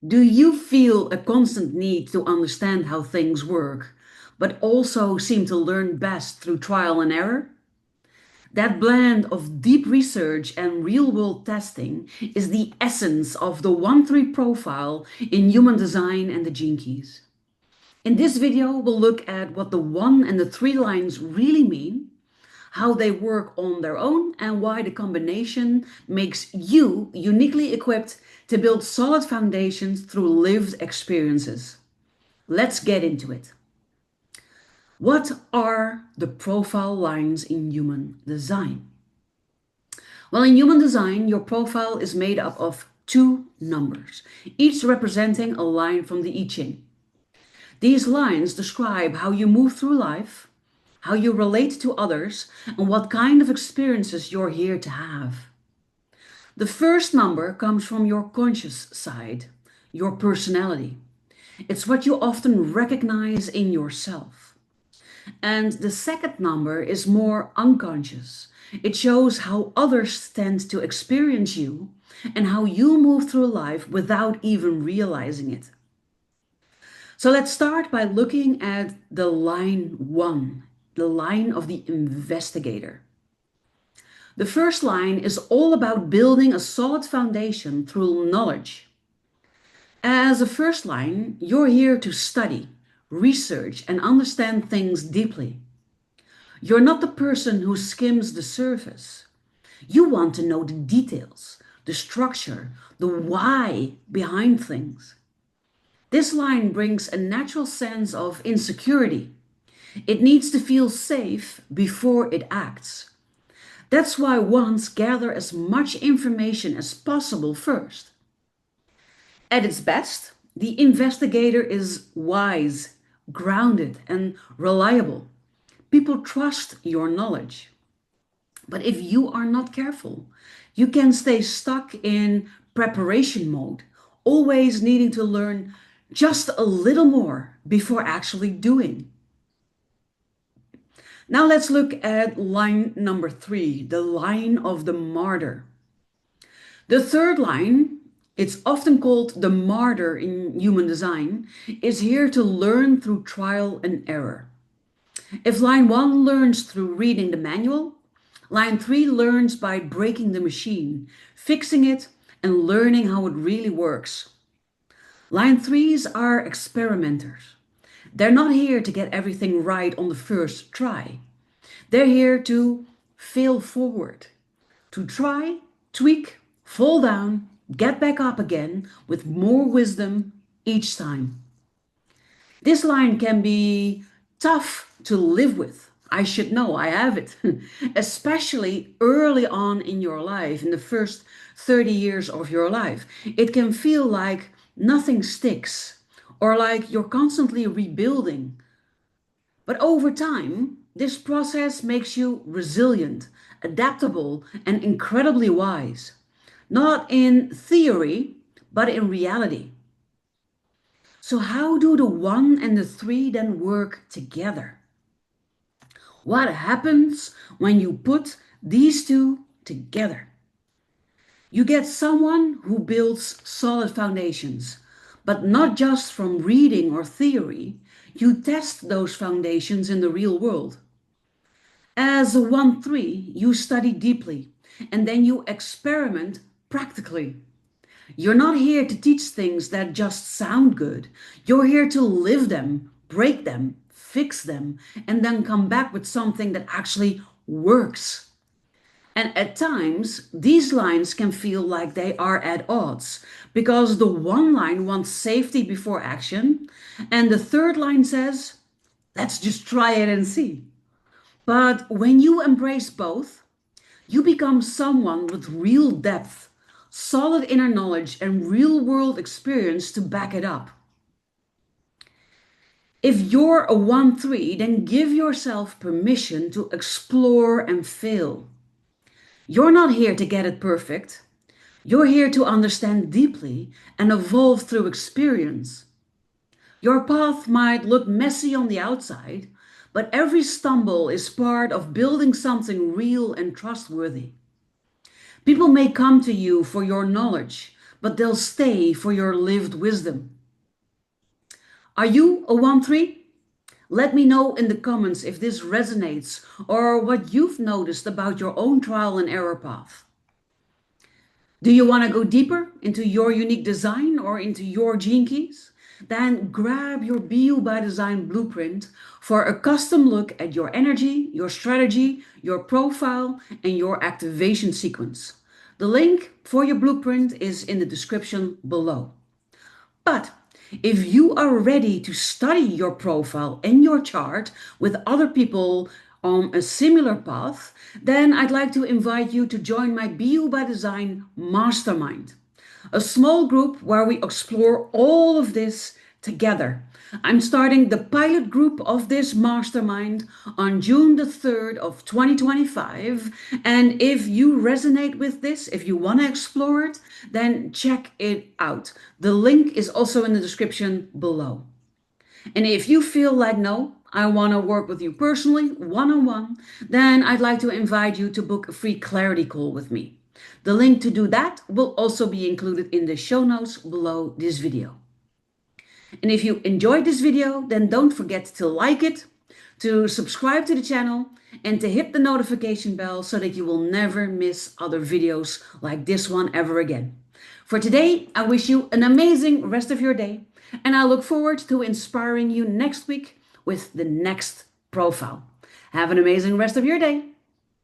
Do you feel a constant need to understand how things work, but also seem to learn best through trial and error? That blend of deep research and real world testing is the essence of the 1-3 profile in human design and the gene keys. In this video, we'll look at what the 1 and the 3 lines really mean, how they work on their own, and why the combination makes you uniquely equipped to build solid foundations through lived experiences. Let's get into it. What are the profile lines in human design? Well, in human design, your profile is made up of two numbers, each representing a line from the I Ching. These lines describe how you move through life, how you relate to others, and what kind of experiences you're here to have. The first number comes from your conscious side, your personality. It's what you often recognize in yourself. And the second number is more unconscious. It shows how others tend to experience you and how you move through life without even realizing it. So let's start by looking at the line 1, the line of the investigator. The first line is all about building a solid foundation through knowledge. As a first line, you're here to study, research, and understand things deeply. You're not the person who skims the surface. You want to know the details, the structure, the why behind things. This line brings a natural sense of insecurity. It needs to feel safe before it acts. That's why ones gather as much information as possible first. At its best, the investigator is wise, grounded, and reliable. People trust your knowledge. But if you are not careful, you can stay stuck in preparation mode, always needing to learn just a little more before actually doing. Now let's look at line number 3, the line of the martyr. The third line, it's often called the martyr in human design, is here to learn through trial and error. If line 1 learns through reading the manual, line 3 learns by breaking the machine, fixing it, and learning how it really works. Line 3s are experimenters. They're not here to get everything right on the first try. They're here to fail forward, to try, tweak, fall down, get back up again with more wisdom each time. This line can be tough to live with. I should know, I have it. Especially early on in your life, in the first 30 years of your life. It can feel like nothing sticks or like you're constantly rebuilding. But over time, this process makes you resilient, adaptable, and incredibly wise. Not in theory, but in reality. So how do the 1 and the 3 then work together? What happens when you put these two together? You get someone who builds solid foundations, but not just from reading or theory. You test those foundations in the real world. As a 1-3, you study deeply and then you experiment practically. You're not here to teach things that just sound good. You're here to live them, break them, fix them, and then come back with something that actually works. And at times, these lines can feel like they are at odds because the one line wants safety before action, and the third line says, let's just try it and see. But when you embrace both, you become someone with real depth, solid inner knowledge, and real world experience to back it up. If you're a 1-3, then give yourself permission to explore and fail. You're not here to get it perfect. You're here to understand deeply and evolve through experience. Your path might look messy on the outside, but every stumble is part of building something real and trustworthy. People may come to you for your knowledge, but they'll stay for your lived wisdom. Are you a 1-3? Let me know in the comments if this resonates or what you've noticed about your own trial and error path. Do you want to go deeper into your unique design or into your gene keys? Then grab your BU by Design blueprint for a custom look at your energy, your strategy, your profile, and your activation sequence. The link for your blueprint is in the description below. But if you are ready to study your profile and your chart with other people on a similar path, then I'd like to invite you to join my BU by Design Mastermind, a small group where we explore all of this together. I'm starting the pilot group of this mastermind on June the 3rd of 2025. And if you resonate with this, if you want to explore it, then check it out. The link is also in the description below. And if you feel like, no, I want to work with you personally, one-on-one, then I'd like to invite you to book a free clarity call with me. The link to do that will also be included in the show notes below this video. And if you enjoyed this video, then don't forget to like it, to subscribe to the channel, and to hit the notification bell so that you will never miss other videos like this one ever again. For today, I wish you an amazing rest of your day, and I look forward to inspiring you next week with the next profile. Have an amazing rest of your day.